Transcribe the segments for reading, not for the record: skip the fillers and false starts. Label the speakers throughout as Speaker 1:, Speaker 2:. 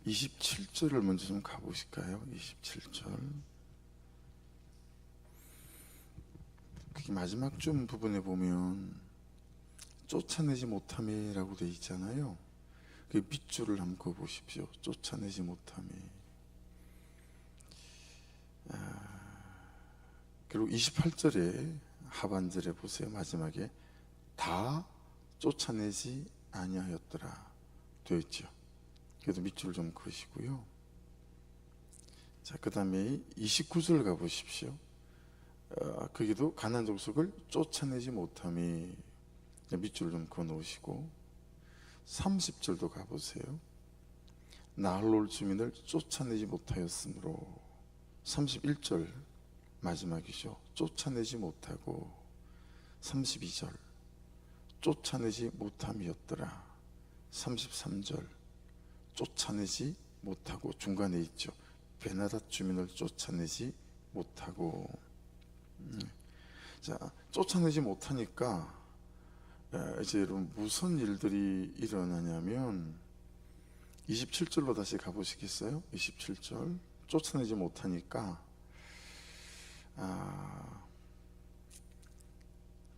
Speaker 1: 27절을 먼저 좀 가보실까요? 27절. 그 마지막 좀 부분에 보면 쫓아내지 못함이라고 되어 있잖아요. 그 밑줄을 한번 그어보십시오. 쫓아내지 못함이. 그리고 28절에 하반절에 보세요. 마지막에 다 쫓아내지 아니하였더라 되어 있죠. 그래도 밑줄을 좀 그으시고요. 자, 그 다음에 29절 가보십시오. 거기도 가나안 족속을 쫓아내지 못함이, 밑줄을 좀 그어 놓으시고 30절도 가보세요. 나홀 주민을 쫓아내지 못하였으므로, 31절 마지막이죠. 쫓아내지 못하고 32절 쫓아내지 못함이었더라. 33절 쫓아내지 못하고, 중간에 있죠. 베나닷 주민을 쫓아내지 못하고. 자, 쫓아내지 못하니까 이제 여러분 무슨 일들이 일어나냐면 27절로 다시 가보시겠어요? 27절 쫓아내지 못하니까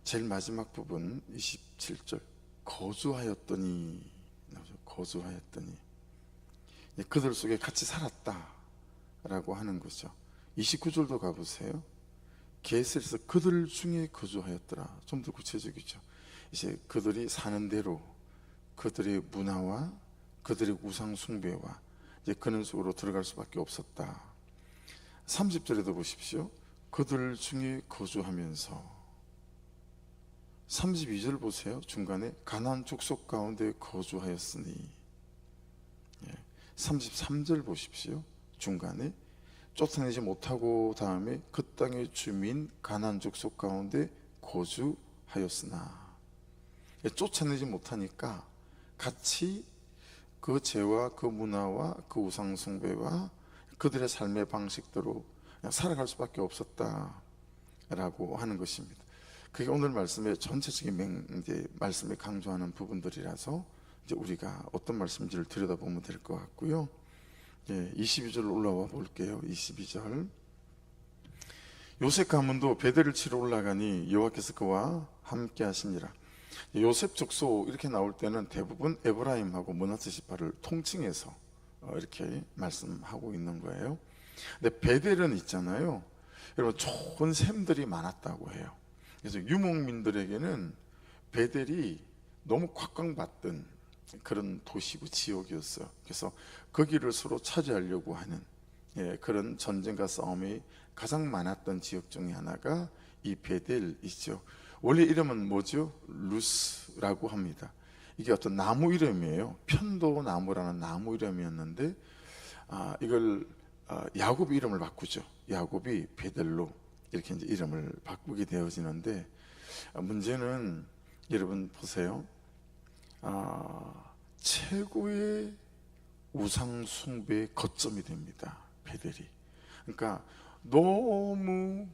Speaker 1: 제일 마지막 부분 27절 거주하였더니, 거주하였더니 그들 속에 같이 살았다 라고 하는 거죠. 29절도 가보세요. 게셀에서 그들 중에 거주하였더라. 좀 더 구체적이죠. 이제 그들이 사는 대로 그들의 문화와 그들의 우상 숭배와 이제 그런 속으로 들어갈 수밖에 없었다. 30절에도 보십시오. 그들 중에 거주하면서. 32절 보세요. 중간에 가나안 족속 가운데 거주하였으니. 33절 보십시오. 중간에 쫓아내지 못하고 다음에 그 땅의 주민 가나안 족속 가운데 거주하였으나. 쫓아내지 못하니까 같이 그 죄와 그 문화와 그 우상 숭배와 그들의 삶의 방식대로 그냥 살아갈 수밖에 없었다라고 하는 것입니다. 그게 오늘 말씀의 전체적인 이제 말씀에 강조하는 부분들이라서 이제 우리가 어떤 말씀인지를 들여다보면 될 것 같고요. 22절 올라와 볼게요. 22절. 요셉 가문도 베델을 치러 올라가니 여호와께서 그와 함께 하시니라. 요셉 족속 이렇게 나올 때는 대부분 에브라임하고 므낫세 지파를 통칭해서 이렇게 말씀하고 있는 거예요. 근데 베델은 있잖아요. 여러분 좋은 샘들이 많았다고 해요. 그래서 유목민들에게는 베델이 너무 곽광받던 그런 도시고 지역이었어요. 그래서 거기를 서로 차지하려고 하는 그런 전쟁과 싸움이 가장 많았던 지역 중에 하나가 이 베델이죠. 원래 이름은 뭐죠? 루스라고 합니다. 이게 어떤 나무 이름이에요. 편도나무라는 나무 이름이었는데 이걸 야곱이 이름을 바꾸죠. 야곱이 베델로 이렇게 이제 이름을 바꾸게 되어지는데, 문제는 여러분 보세요. 최고의 우상 숭배의 거점이 됩니다. 베델이. 그러니까 너무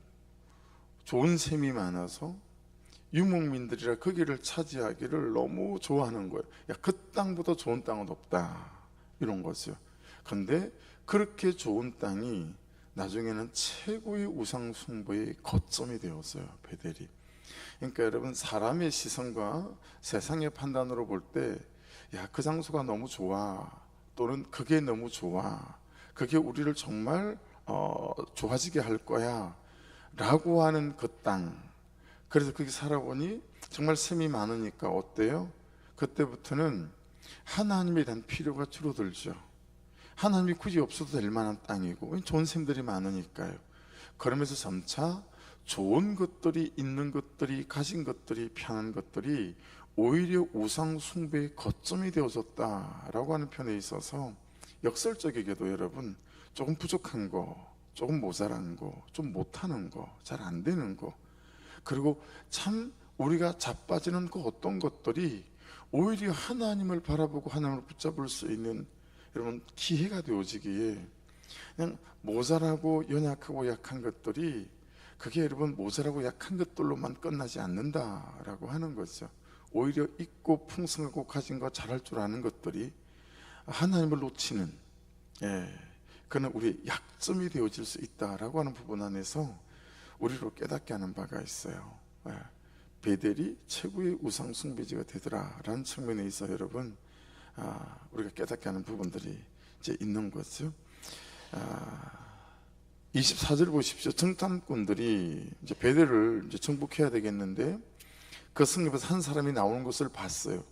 Speaker 1: 좋은 셈이 많아서 유목민들이라 거기를 차지하기를 너무 좋아하는 거예요. 야, 그 땅보다 좋은 땅은 없다 이런 거죠. 그런데 그렇게 좋은 땅이 나중에는 최고의 우상 숭배의 거점이 되었어요. 베델이. 그러니까 여러분 사람의 시선과 세상의 판단으로 볼 때 야, 그 장소가 너무 좋아, 또는 그게 너무 좋아, 그게 우리를 정말 좋아지게 할 거야 라고 하는 그 땅, 그래서 거기 살아보니 정말 셈이 많으니까 어때요? 그때부터는 하나님에 대한 필요가 줄어들죠. 하나님이 굳이 없어도 될 만한 땅이고 좋은 셈들이 많으니까요. 그러면서 점차 좋은 것들이, 있는 것들이, 가진 것들이, 편한 것들이 오히려 우상 숭배의 거점이 되어졌다라고 하는 편에 있어서 역설적이게도 여러분 조금 부족한 거, 조금 모자란 거, 좀 못하는 거, 잘 안 되는 거, 그리고 참 우리가 자빠지는 그 어떤 것들이 오히려 하나님을 바라보고 하나님을 붙잡을 수 있는 여러분 기회가 되어지기에, 그냥 모자라고 연약하고 약한 것들이 그게 여러분 모자라고 약한 것들로만 끝나지 않는다라고 하는 거죠. 오히려 있고 풍성하고 가진 거 잘할 줄 아는 것들이 하나님을 놓치는, 예, 그는 우리의 약점이 되어질 수 있다라고 하는 부분 안에서 우리로 깨닫게 하는 바가 있어요. 예, 베델이 최고의 우상 숭배지가 되더라라는 측면에 있어 여러분, 우리가 깨닫게 하는 부분들이 이제 있는 거죠. 24절 보십시오. 정탐꾼들이 이제 베델을 이제 정복해야 되겠는데 그 성읍에서 한 사람이 나오는 것을 봤어요.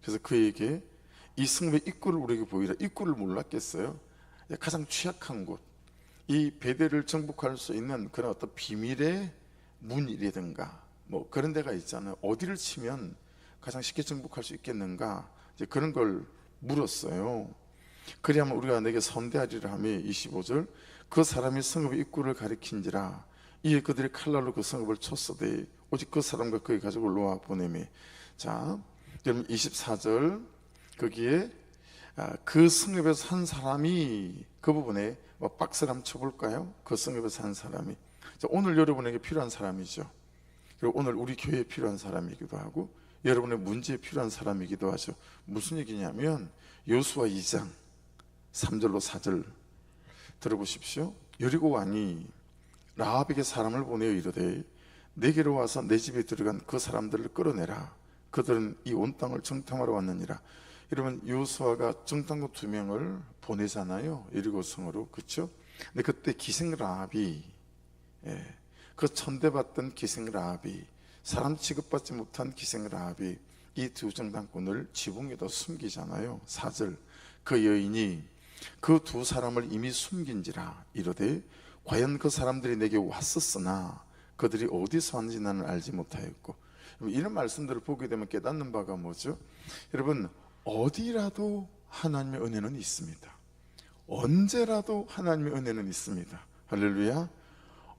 Speaker 1: 그래서 그에게 이 성읍의 입구를 우리에게 보이라. 입구를 몰랐겠어요? 가장 취약한 곳, 이 베델을 정복할 수 있는 그런 어떤 비밀의 문이라든가 뭐 그런 데가 있잖아요. 어디를 치면 가장 쉽게 정복할 수 있겠는가, 이제 그런 걸 물었어요. 그리하면 우리가 내게 선대하리라 하며 25절, 그 사람이 성읍의 입구를 가리킨지라. 이에 그들이 칼날로 그 성읍을 쳤으되 오직 그 사람과 그의 가족을 놓아 보내매. 자, 여러분 24절 거기에 그 성읍에서 한 사람이, 그 부분에 뭐 박스를 한번 쳐볼까요? 그 성읍에서 한 사람이, 자, 오늘 여러분에게 필요한 사람이죠. 그리고 오늘 우리 교회에 필요한 사람이기도 하고 여러분의 문제에 필요한 사람이기도 하죠. 무슨 얘기냐면 여호수아 2장 3절로 4절 들어보십시오. 여리고 왕이 라합에게 사람을 보내어 이르되 내게로 와서 내 집에 들어간 그 사람들을 끌어내라. 그들은 이 온 땅을 정탐하러 왔느니라. 여러분, 여호수아가 정탐꾼 2명을 보내잖아요, 여리고 성으로. 그렇죠? 근데 그때 기생 라합이, 그 천대받던 기생 라합이, 사람 취급받지 못한 기생 라합이 이 두 정탐꾼을 지붕에다 숨기잖아요. 4절, 그 여인이 그 두 사람을 이미 숨긴지라 이르되 과연 그 사람들이 내게 왔었으나 그들이 어디서 왔는지 나는 알지 못하였고. 이런 말씀들을 보게 되면 깨닫는 바가 뭐죠? 여러분, 어디라도 하나님의 은혜는 있습니다. 언제라도 하나님의 은혜는 있습니다. 할렐루야.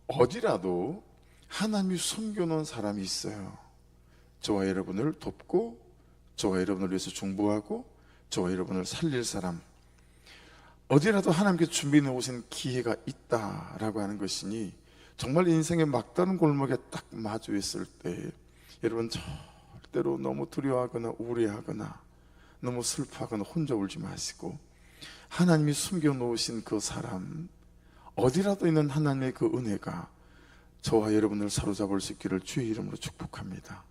Speaker 1: 어디라도 하나님이 숨겨놓은 사람이 있어요. 저와 여러분을 돕고 저와 여러분을 위해서 중보하고 저와 여러분을 살릴 사람, 어디라도 하나님께 준비해 놓으신 기회가 있다라고 하는 것이니, 정말 인생의 막다른 골목에 딱 마주했을 때 여러분 절대로 너무 두려워하거나 우울해하거나 너무 슬퍼하거나 혼자 울지 마시고, 하나님이 숨겨 놓으신 그 사람, 어디라도 있는 하나님의 그 은혜가 저와 여러분을 사로잡을 수 있기를 주의 이름으로 축복합니다.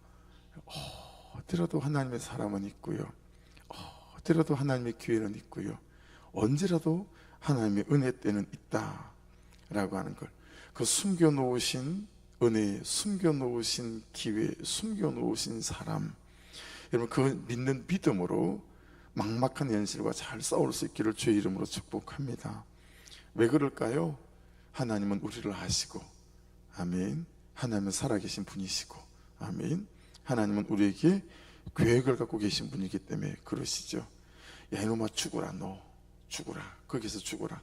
Speaker 1: 어디라도 하나님의 사람은 있고요, 어디라도 하나님의 기회는 있고요, 언제라도 하나님의 은혜 때는 있다라고 하는 걸, 그 숨겨놓으신 은혜, 숨겨놓으신 기회, 숨겨놓으신 사람, 여러분 그 믿는 믿음으로 막막한 현실과 잘 싸울 수 있기를 주의 이름으로 축복합니다. 왜 그럴까요? 하나님은 우리를 아시고, 아멘, 하나님은 살아계신 분이시고, 아멘, 하나님은 우리에게 계획을 갖고 계신 분이기 때문에 그러시죠. 야 이놈아 죽어라, 너 죽어라, 거기서 죽어라.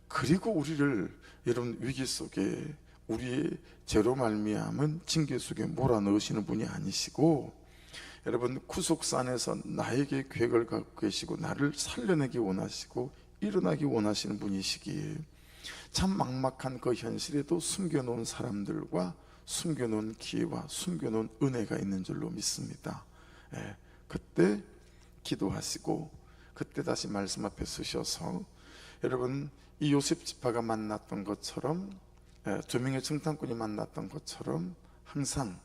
Speaker 1: 그리고 우리를 여러분 위기 속에 우리의 죄로 말미암은 징계 속에 몰아넣으시는 분이 아니시고, 여러분 구속산에서 나에게 계획을 갖고 계시고 나를 살려내기 원하시고 일어나기 원하시는 분이시기에 참 막막한 그 현실에도 숨겨놓은 사람들과 숨겨놓은 기회와 숨겨놓은 은혜가 있는 줄로 믿습니다. 그때 기도하시고 그때 다시 말씀 앞에 서셔서 여러분 이 요셉 지파가 만났던 것처럼, 2명의 정탐꾼이 만났던 것처럼 항상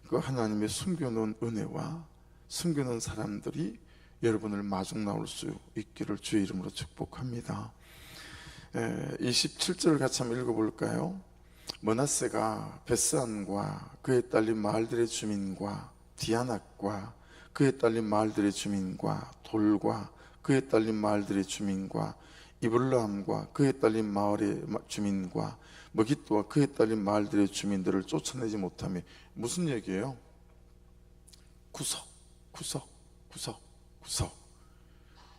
Speaker 1: 그 하나님의 숨겨놓은 은혜와 숨겨놓은 사람들이 여러분을 마중 나올 수 있기를 주의 이름으로 축복합니다. 27절을 같이 한번 읽어볼까요? 므낫세가 베스안과 그에 딸린 마을들의 주민과 디아낫과 그에 딸린 마을들의 주민과 돌과 그에 딸린 마을들의 주민과 이블라함과 그에 딸린 마을의 주민과 머깃도와 그에 딸린 마을들의 주민들을 쫓아내지 못하며. 무슨 얘기예요? 구석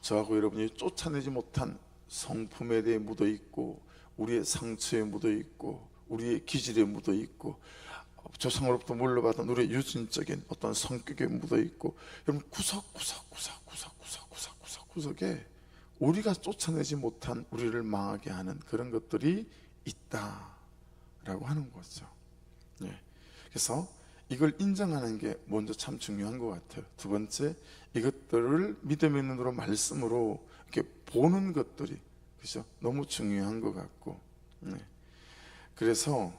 Speaker 1: 저하고 여러분이 쫓아내지 못한 성품에 대해 묻어 있고, 우리의 상처에 묻어 있고, 우리의 기질에 묻어 있고, 조상으로부터 물려받은 우리의 유전적인 어떤 성격에 묻어 있고, 여러분 구석에 우리가 쫓아내지 못한 우리를 망하게 하는 그런 것들이 있다라고 하는 거죠. 그래서 이걸 인정하는 게 먼저 참 중요한 것 같아요. 두 번째, 이것들을 믿음의 눈으로 말씀으로 이렇게 보는 것들이, 그죠? 너무 중요한 것 같고. 네. 그래서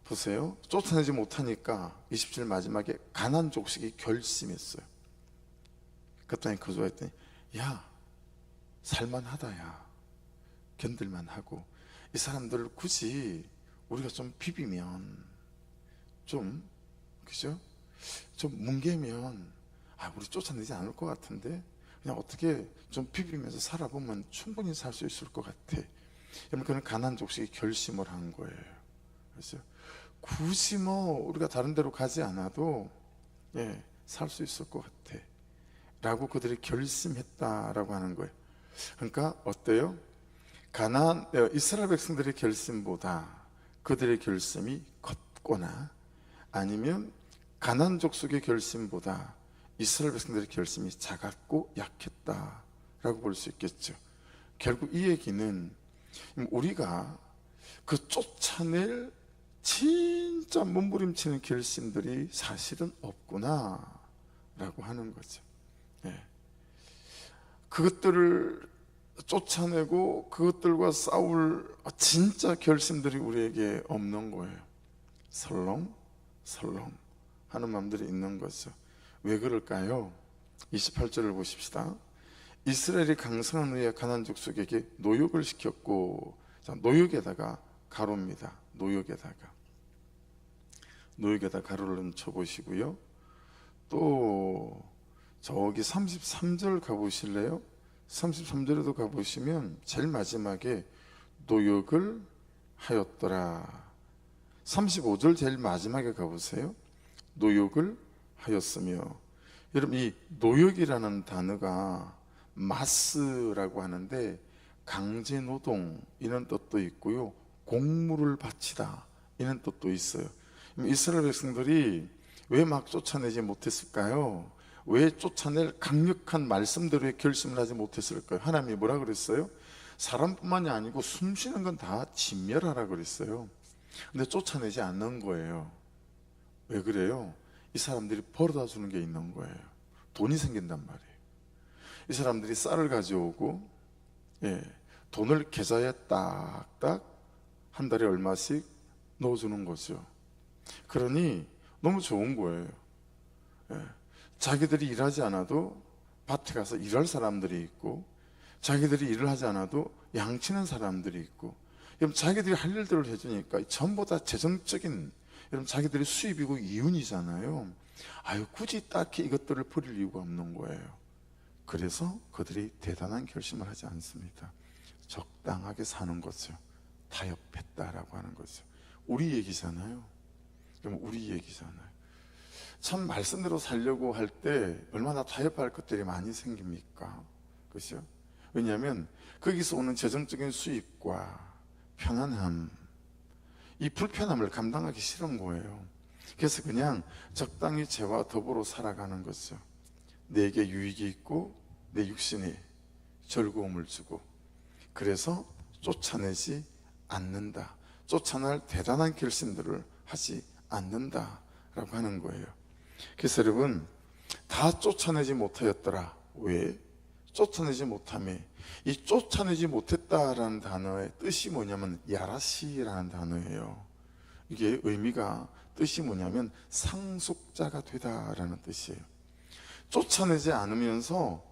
Speaker 1: 보세요. 쫓아내지 못하니까 27 마지막에 가나안 족속이 결심했어요. 그랬더니 거주했더니 야, 살만하다. 야, 견딜만하고, 이 사람들을 굳이 우리가 좀 비비면, 좀 그죠? 좀 뭉개면 우리 쫓아내지 않을 것 같은데, 그냥 어떻게 좀 비비면서 살아보면 충분히 살 수 있을 것 같아. 여러분, 그는 가나안 족속이 결심을 한 거예요. 그래서 굳이 뭐 우리가 다른 데로 가지 않아도 살 수 있을 것 같아 라고 그들이 결심했다라고 하는 거예요. 그러니까 어때요? 이스라엘 백성들의 결심보다 그들의 결심이 컸거나, 아니면 가나안 족속의 결심보다 이스라엘 백성들의 결심이 작았고 약했다라고 볼 수 있겠죠. 결국 이 얘기는 우리가 그 쫓아낼 진짜 몸부림치는 결심들이 사실은 없구나 라고 하는 거죠. 그것들을 쫓아내고 그것들과 싸울 진짜 결심들이 우리에게 없는 거예요. 설렁 하는 마음들이 있는 거죠. 왜 그럴까요? 28절을 보십시다. 이스라엘이 강성한 후에 가나안 족속에게 노역을 시켰고, 자, 노역에다가 가로입니다. 노역에다 가로를 쳐보시고요. 또 저기 33절 가보실래요? 33절에도 가보시면 제일 마지막에 노역을 하였더라. 35절 제일 마지막에 가보세요. 노역을 하였으며. 여러분, 이 노역이라는 단어가 마스라고 하는데 강제노동 이런 뜻도 있고요, 공물을 바치다 이런 뜻도 있어요. 이스라엘 백성들이 왜 막 쫓아내지 못했을까요? 왜 쫓아낼 강력한 말씀대로의 결심을 하지 못했을까요? 하나님이 뭐라 그랬어요? 사람뿐만이 아니고 숨쉬는 건 다 진멸하라 그랬어요. 근데 쫓아내지 않는 거예요. 왜 그래요? 이 사람들이 벌어다 주는 게 있는 거예요. 돈이 생긴단 말이에요. 이 사람들이 쌀을 가져오고 돈을 계좌에 딱딱 한 달에 얼마씩 넣어주는 거죠. 그러니 너무 좋은 거예요. 자기들이 일하지 않아도 밭에 가서 일할 사람들이 있고, 자기들이 일을 하지 않아도 양치는 사람들이 있고, 여러분, 자기들이 할 일들을 해주니까 전부 다 재정적인, 여러분, 자기들이 수입이고 이윤이잖아요. 굳이 딱히 이것들을 버릴 이유가 없는 거예요. 그래서 그들이 대단한 결심을 하지 않습니다. 적당하게 사는 거죠. 타협했다라고 하는 거죠. 우리 얘기잖아요. 그럼 우리 얘기잖아요. 참 말씀대로 살려고 할 때 얼마나 타협할 것들이 많이 생깁니까? 그렇죠? 왜냐하면 거기서 오는 재정적인 수입과 편안함, 이 불편함을 감당하기 싫은 거예요. 그래서 그냥 적당히 죄와 더불어 살아가는 거죠. 내게 유익이 있고 내 육신에 즐거움을 주고, 그래서 쫓아내지 않는다, 쫓아낼 대단한 결심들을 하지 않는다라고 하는 거예요. 그래서 여러분, 다 쫓아내지 못하였더라. 왜? 쫓아내지 못함에, 이 쫓아내지 못했다라는 단어의 뜻이 뭐냐면 야라시라는 단어예요. 이게 의미가, 뜻이 뭐냐면 상속자가 되다라는 뜻이에요. 쫓아내지 않으면서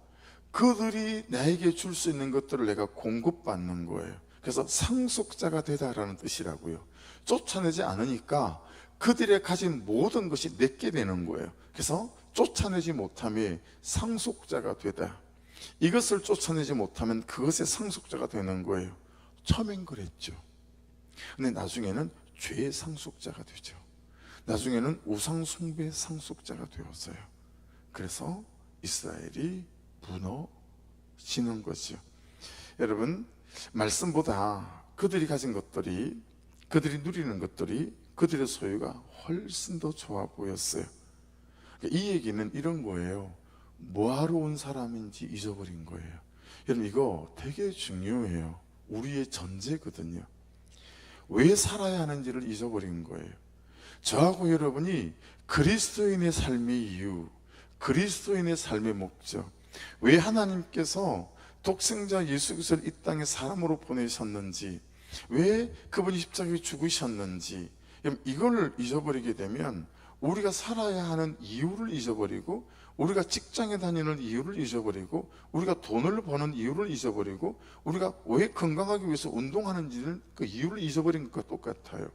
Speaker 1: 그들이 나에게 줄 수 있는 것들을 내가 공급받는 거예요. 그래서 상속자가 되다라는 뜻이라고요. 쫓아내지 않으니까 그들의 가진 모든 것이 내게 되는 거예요. 그래서 쫓아내지 못함에 상속자가 되다. 이것을 쫓아내지 못하면 그것의 상속자가 되는 거예요. 처음엔 그랬죠. 근데 나중에는 죄의 상속자가 되죠. 나중에는 우상 숭배의 상속자가 되었어요. 그래서 이스라엘이 무너지는 거죠. 여러분, 말씀보다 그들이 가진 것들이, 그들이 누리는 것들이, 그들의 소유가 훨씬 더 좋아 보였어요. 이 얘기는 이런 거예요. 뭐하러 온 사람인지 잊어버린 거예요. 여러분, 이거 되게 중요해요. 우리의 전제거든요. 왜 살아야 하는지를 잊어버린 거예요. 저하고 여러분이 그리스도인의 삶의 이유, 그리스도인의 삶의 목적, 왜 하나님께서 독생자 예수 그리스도를 이 땅에 사람으로 보내셨는지, 왜 그분이 십자가에 죽으셨는지, 이걸 잊어버리게 되면 우리가 살아야 하는 이유를 잊어버리고, 우리가 직장에 다니는 이유를 잊어버리고, 우리가 돈을 버는 이유를 잊어버리고, 우리가 왜 건강하기 위해서 운동하는지를 그 이유를 잊어버린 것과 똑같아요.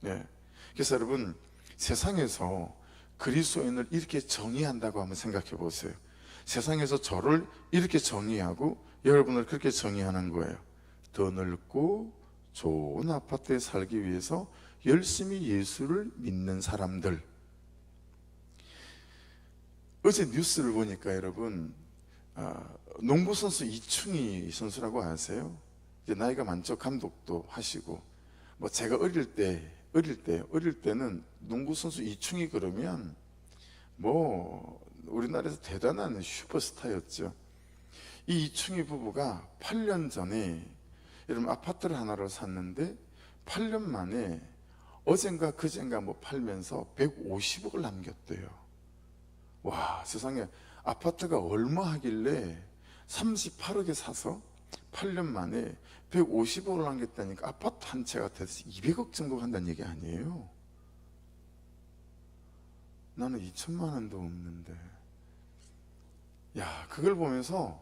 Speaker 1: 예. 그래서 여러분, 세상에서 그리스도인을 이렇게 정의한다고 한번 생각해 보세요. 세상에서 저를 이렇게 정의하고 여러분을 그렇게 정의하는 거예요. 더 넓고 좋은 아파트에 살기 위해서 열심히 예수를 믿는 사람들. 어제 뉴스를 보니까 여러분, 농구 선수 이충희 선수라고 아세요? 이제 나이가 많죠. 감독도 하시고. 뭐 제가 어릴 때는 농구 선수 이충희 그러면 뭐 우리나라에서 대단한 슈퍼스타였죠. 이 이충희 부부가 8년 전에 여러분 아파트를 하나를 샀는데 8년 만에 어젠가 그젠가 뭐 팔면서 150억을 남겼대요. 와, 세상에 아파트가 얼마 하길래 38억에 사서 8년 만에 150억을 남겼다니까 아파트 한 채가 돼서 200억 정도 한다는 얘기 아니에요? 나는 2천만 원도 없는데. 야, 그걸 보면서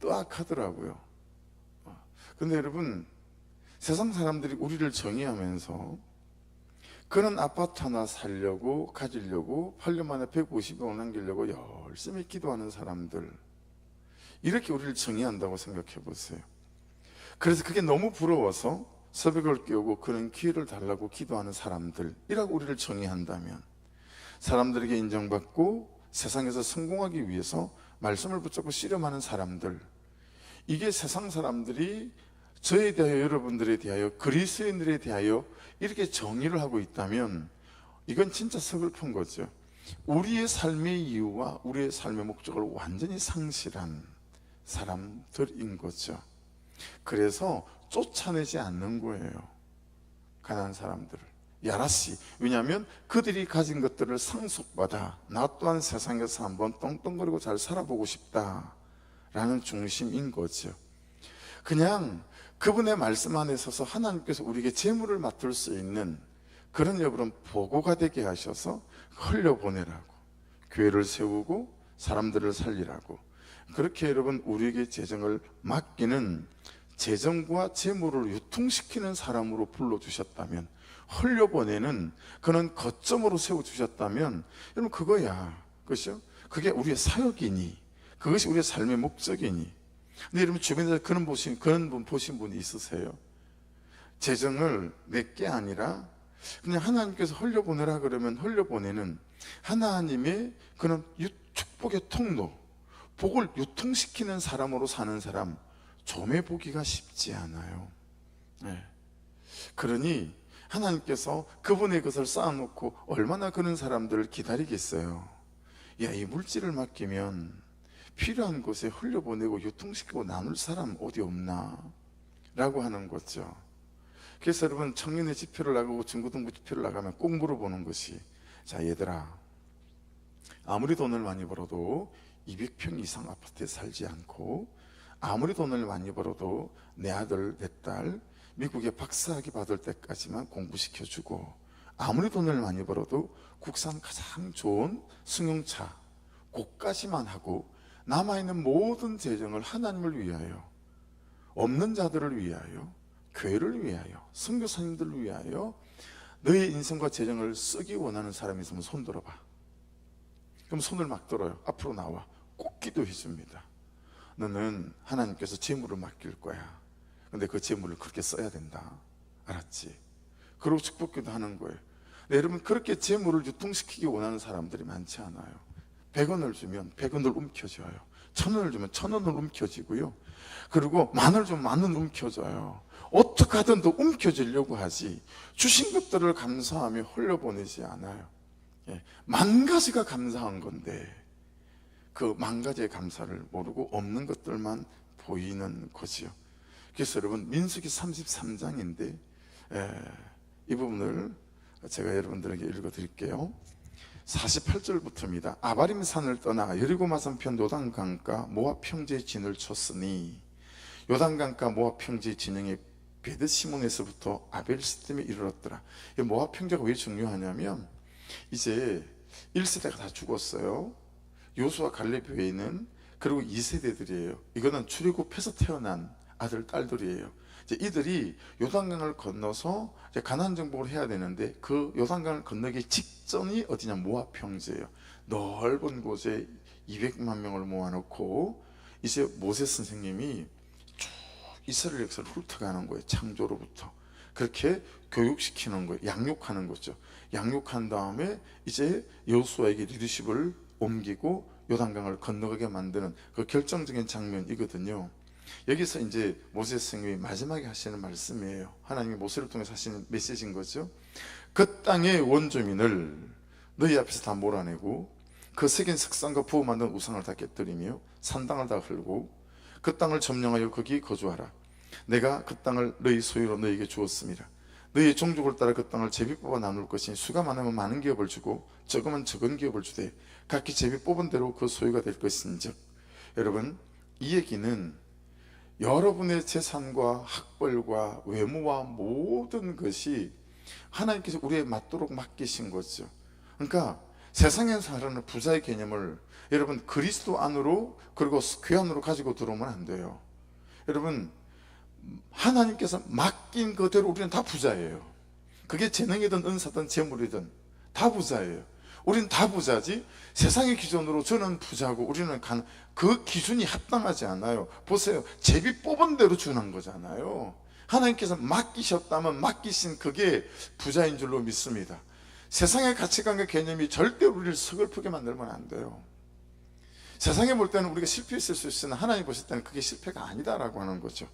Speaker 1: 뜨악하더라고요. 근데 여러분, 세상 사람들이 우리를 정의하면서 그런 아파트 하나 살려고, 가지려고 8년 만에 150억을 남기려고 열심히 기도하는 사람들, 이렇게 우리를 정의한다고 생각해 보세요. 그래서 그게 너무 부러워서 새벽을 깨우고 그런 기회를 달라고 기도하는 사람들이라고 우리를 정의한다면, 사람들에게 인정받고 세상에서 성공하기 위해서 말씀을 붙잡고 씨름하는 사람들, 이게 세상 사람들이 저에 대하여, 여러분들에 대하여, 그리스도인들에 대하여 이렇게 정의를 하고 있다면 이건 진짜 서글픈 거죠. 우리의 삶의 이유와 우리의 삶의 목적을 완전히 상실한 사람들인 거죠. 그래서 쫓아내지 않는 거예요, 가난한 사람들을. 야라시. 왜냐하면 그들이 가진 것들을 상속받아 나 또한 세상에서 한번 떵떵거리고 잘 살아보고 싶다라는 중심인 거죠. 그냥 그분의 말씀 안에 서서 하나님께서 우리에게 재물을 맡을 수 있는 그런 여러분 보고가 되게 하셔서 흘려보내라고, 교회를 세우고 사람들을 살리라고, 그렇게 여러분 우리에게 재정을 맡기는, 재정과 재물을 유통시키는 사람으로 불러주셨다면, 흘려보내는 그런 거점으로 세워주셨다면, 여러분 그거야. 그렇죠? 그게 우리의 사역이니, 그것이 우리의 삶의 목적이니. 근데 여러분 주변에서 그런 분 보신 분이 있으세요? 재정을 내게 아니라 그냥 하나님께서 흘려보내라 그러면 흘려보내는 하나님의 그런 축복의 통로, 복을 유통시키는 사람으로 사는 사람, 좀해 보기가 쉽지 않아요. 네. 그러니 하나님께서 그분의 것을 쌓아놓고 얼마나 그런 사람들을 기다리겠어요. 야, 이 물질을 맡기면 필요한 곳에 흘려보내고 유통시키고 나눌 사람 어디 없나? 라고 하는 거죠. 그래서 여러분 청년의 집회를 나가고 중고등부 집회를 나가면 꼭 물어보는 것이, 자 얘들아, 아무리 돈을 많이 벌어도 200평 이상 아파트에 살지 않고, 아무리 돈을 많이 벌어도 내 아들 내 딸 미국에 박사학위 받을 때까지만 공부시켜주고, 아무리 돈을 많이 벌어도 국산 가장 좋은 승용차 그까지만 하고 남아있는 모든 재정을 하나님을 위하여, 없는 자들을 위하여, 교회를 위하여, 선교사님들을 위하여 너의 인생과 재정을 쓰기 원하는 사람이 있으면 손 들어봐. 그럼 손을 막 들어요. 앞으로 나와. 꼭 기도해 줍니다. 너는 하나님께서 재물을 맡길 거야. 근데 그 재물을 그렇게 써야 된다. 알았지? 그러고 축복기도 하는 거예요. 네, 여러분 그렇게 재물을 유통시키기 원하는 사람들이 많지 않아요. 100원을 주면 100원을 움켜줘요. 1000원을 주면 1000원을 움켜쥐고요. 그리고 만원을 주면 만원을 움켜줘요. 어떻게 하든 더 움켜쥐려고 하지, 주신 것들을 감사하며 흘려보내지 않아요. 예, 만 가지가 감사한 건데 그 만 가지의 감사를 모르고 없는 것들만 보이는 거지요. 그래서 여러분 민수기 33장인데 이 부분을 제가 여러분들에게 읽어 드릴게요. 48절부터입니다. 아바림 산을 떠나 여리고 맞은편 요단 강가 모압 평지에 진을 쳤으니, 요단 강가 모압 평지 진영의 베드 시몬에서부터 아벨시팀에 이르렀더라. 이 모압 평지가 왜 중요하냐면, 이제 1세대가 다 죽었어요. 요수와 갈렙 외에는. 그리고 2세대들이에요. 이거는 출애굽해서 태어난 아들 딸들이에요. 이제 이들이 요단강을 건너서 이제 가나안 정복을 해야 되는데, 그 요단강을 건너기 직전이 어디냐, 모압 평지예요. 넓은 곳에 200만 명을 모아놓고 이제 모세 선생님이 쭉 이스라엘 역사를 훑어가는 거예요. 창조로부터 그렇게 교육시키는 거예요. 양육하는 거죠. 양육한 다음에 이제 여호수아에게 리더십을 옮기고 요단강을 건너가게 만드는 그 결정적인 장면이거든요. 여기서 이제 모세 선생님이 마지막에 하시는 말씀이에요. 하나님이 모세를 통해서 하시는 메시지인 거죠. 그 땅의 원주민을 너희 앞에서 다 몰아내고 그 새긴 석상과 부어 만든 우상을 다 깨뜨리며 산당을 다 헐고 그 땅을 점령하여 거기 거주하라. 내가 그 땅을 너희 소유로 너희에게 주었습니다. 너희의 종족을 따라 그 땅을 제비 뽑아 나눌 것이니 수가 많으면 많은 기업을 주고 적으면 적은 기업을 주되 각기 제비 뽑은 대로 그 소유가 될 것인즉. 여러분, 이 얘기는 여러분의 재산과 학벌과 외모와 모든 것이 하나님께서 우리에 맞도록 맡기신 거죠. 그러니까 세상에서 살아가는 부자의 개념을 여러분 그리스도 안으로 그리고 교회 안으로 가지고 들어오면 안 돼요. 여러분, 하나님께서 맡긴 그대로 우리는 다 부자예요. 그게 재능이든 은사든 재물이든 다 부자예요. 우리는 다 부자지, 세상의 기준으로 저는 부자고 우리는 그 기준이 합당하지 않아요. 보세요, 제비 뽑은 대로 주는 거잖아요. 하나님께서 맡기셨다면 맡기신 그게 부자인 줄로 믿습니다. 세상의 가치관과 개념이 절대 우리를 서글프게 만들면 안 돼요. 세상에 볼 때는 우리가 실패했을 수 있으나 하나님 보실 때는 그게 실패가 아니다라고 하는 거죠.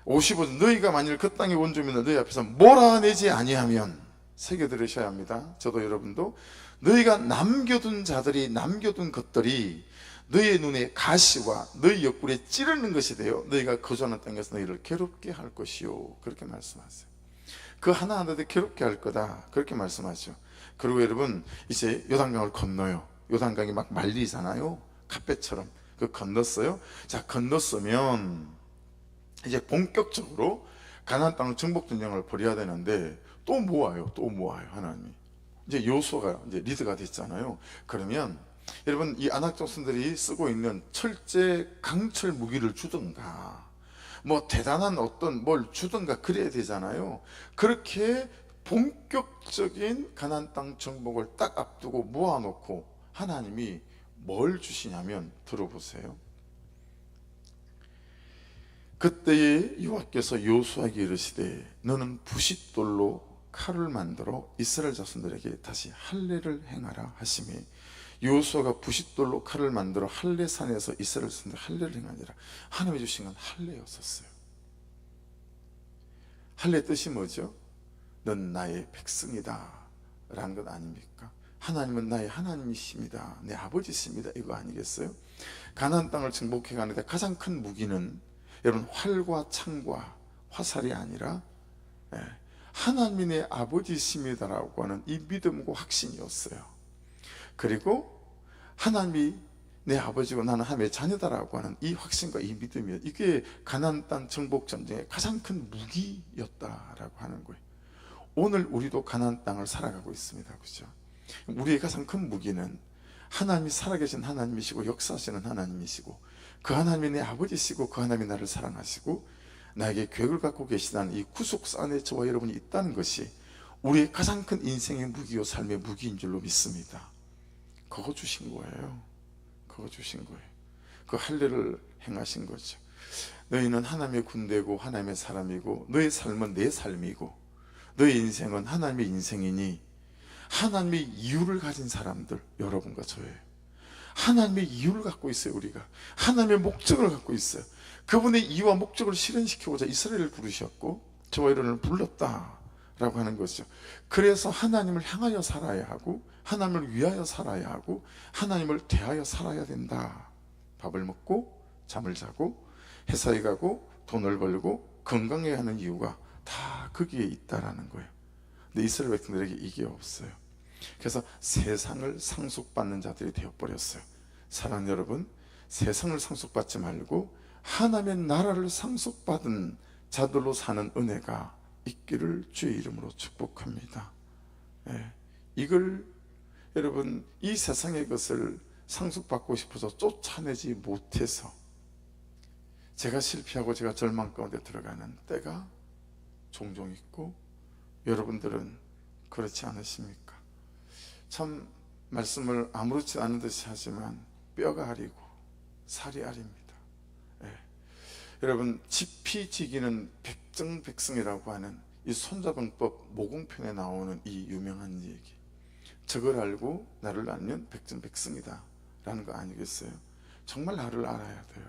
Speaker 1: 55절, 너희가 만일 그 땅의 원주민을 너희 앞에서 몰아내지 아니하면, 새겨 들으셔야 합니다. 저도 여러분도. 너희가 남겨둔 자들이, 남겨둔 것들이 너희의 눈에 가시와 너희 옆구리에 찌르는 것이 되어 너희가 거주하는 땅에서 너희를 괴롭게 할 것이요, 그렇게 말씀하세요. 그 하나하나도 괴롭게 할 거다, 그렇게 말씀하죠. 그리고 여러분, 이제 요단강을 건너요. 요단강이 막 말리잖아요. 갓배처럼. 그 건넜어요. 자, 건넜으면 이제 본격적으로 가나안 땅을 정복 전쟁을 벌여야 되는데 또 모아요. 또 모아요, 하나님이. 이제 여호수아가 이제 리더가 됐잖아요. 그러면 여러분, 이 아낙 족속들이 쓰고 있는 철제 강철 무기를 주든가 뭐 대단한 어떤 뭘 주든가 그래야 되잖아요. 그렇게 본격적인 가나안 땅 정복을 딱 앞두고 모아놓고 하나님이 뭘 주시냐면, 들어보세요. 그때에 여호와께서 여호수아에게 이르시되 너는 부싯돌로 칼을 만들어 이스라엘 자손들에게 다시 할례를 행하라 하시매, 여호수아가 부싯돌로 칼을 만들어 할례산에서 이스라엘 자손들 할례를 행하니라. 하나님이 주신 건 할례였었어요. 할례 뜻이 뭐죠? 넌 나의 백성이다 라는 것 아닙니까? 하나님은 나의 하나님이십니다, 내 아버지십니다, 이거 아니겠어요? 가나안 땅을 정복해 가는데 가장 큰 무기는 여러분 활과 창과 화살이 아니라 하나님이 내 아버지십니다라고 하는 이 믿음과 확신이었어요. 그리고 하나님이 내 아버지고 나는 하나님의 자녀다라고 하는 이 확신과 이 믿음이었어요. 이게 가나안 땅 정복 전쟁의 가장 큰 무기였다라고 하는 거예요. 오늘 우리도 가나안 땅을 살아가고 있습니다. 그렇죠? 우리의 가장 큰 무기는 하나님이 살아계신 하나님이시고 역사하시는 하나님이시고 그 하나님이 내 아버지시고 그 하나님이 나를 사랑하시고 나에게 계획을 갖고 계시다는 이 구속사 안에 저와 여러분이 있다는 것이 우리의 가장 큰 인생의 무기요 삶의 무기인 줄로 믿습니다. 그거 주신 거예요. 그거 주신 거예요. 그 할례를 행하신 거죠. 너희는 하나님의 군대고 하나님의 사람이고 너의 삶은 내 삶이고 너의 인생은 하나님의 인생이니 하나님의 이유를 가진 사람들, 여러분과 저예요. 하나님의 이유를 갖고 있어요. 우리가 하나님의 목적을 갖고 있어요. 그분의 이유와 목적을 실현시키고자 이스라엘을 부르셨고 저와 여러분을 불렀다라고 하는 것이죠. 그래서 하나님을 향하여 살아야 하고 하나님을 위하여 살아야 하고 하나님을 대하여 살아야 된다. 밥을 먹고 잠을 자고 회사에 가고 돈을 벌고 건강해야 하는 이유가 다 거기에 있다라는 거예요. 근데 이스라엘 백성들에게 이게 없어요. 그래서 세상을 상속받는 자들이 되어버렸어요. 사랑하는 여러분, 세상을 상속받지 말고 하나님의 나라를 상속받은 자들로 사는 은혜가 있기를 주의 이름으로 축복합니다. 예, 이걸 여러분, 이 세상의 것을 상속받고 싶어서 쫓아내지 못해서 제가 실패하고 제가 절망 가운데 들어가는 때가 종종 있고, 여러분들은 그렇지 않으십니까? 참 말씀을 아무렇지 않은 듯이 하지만 뼈가 아리고 살이 아립니다. 예. 여러분, 지피지기는 백정백승이라고 하는 이 손자병법 모공편에 나오는 이 유명한 얘기, 저걸 알고 나를 알면 백정백승이다 라는 거 아니겠어요? 정말 나를 알아야 돼요.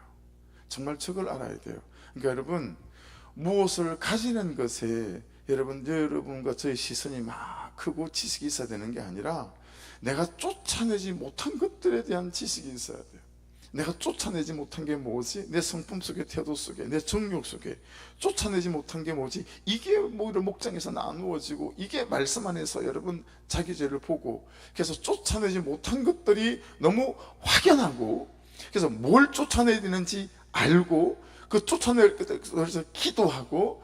Speaker 1: 정말 저걸 알아야 돼요. 그러니까 여러분, 무엇을 가지는 것에 여러분과 저의 시선이 막 크고 지식이 있어야 되는 게 아니라 내가 쫓아내지 못한 것들에 대한 지식이 있어야 돼요. 내가 쫓아내지 못한 게 뭐지? 내 성품 속에, 태도 속에, 내 정욕 속에 쫓아내지 못한 게 뭐지? 이게 뭐를 목장에서 나누어지고, 이게 말씀 안에서 여러분 자기 죄를 보고, 그래서 쫓아내지 못한 것들이 너무 확연하고, 그래서 뭘 쫓아내야 되는지 알고, 그 쫓아낼 것들에서 기도하고,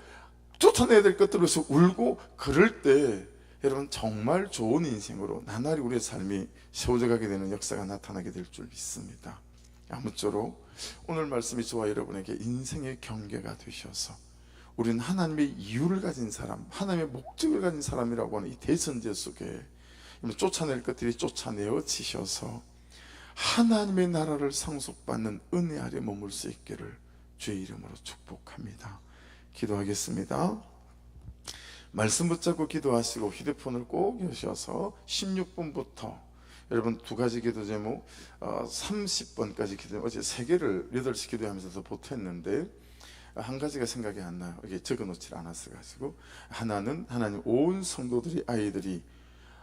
Speaker 1: 쫓아내야 될 것들에서 울고, 그럴 때 여러분 정말 좋은 인생으로 나날이 우리의 삶이 세워져가게 되는 역사가 나타나게 될 줄 믿습니다. 아무쪼록 오늘 말씀이 저와 여러분에게 인생의 경계가 되셔서 우리는 하나님의 이유를 가진 사람, 하나님의 목적을 가진 사람이라고 하는 이 대선제 속에 쫓아낼 것들이 쫓아내어지셔서 하나님의 나라를 상속받는 은혜 아래 머물 수 있기를 주의 이름으로 축복합니다. 기도하겠습니다. 말씀 붙잡고 기도하시고 휴대폰을 꼭 여셔서 16분부터 여러분 두 가지 기도 제목, 30번까지 기도 제목, 어제 3개를 8시 기도하면서 보탰는데 한 가지가 생각이 안 나요. 이게 적어놓지 않았어 가지고, 하나는 하나님 온 성도들이, 아이들이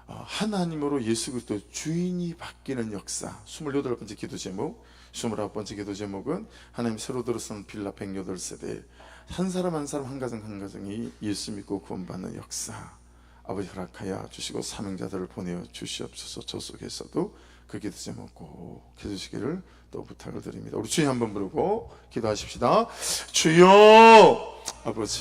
Speaker 1: 하나님으로 예수 그리스도 주인이 바뀌는 역사. 28번째 기도 제목, 29번째 기도 제목은 하나님 새로 들어서는 빌라 108세대, 한 사람 한 사람, 한 가정 한 가정이 예수 믿고 구원받는 역사 아버지 허락하여 주시고 사명자들을 보내어 주시옵소서. 저 속에서도 그 기도 제목 꼭 해주시기를 또 부탁을 드립니다. 우리 주여 한번 부르고 기도하십시다. 주여 아버지,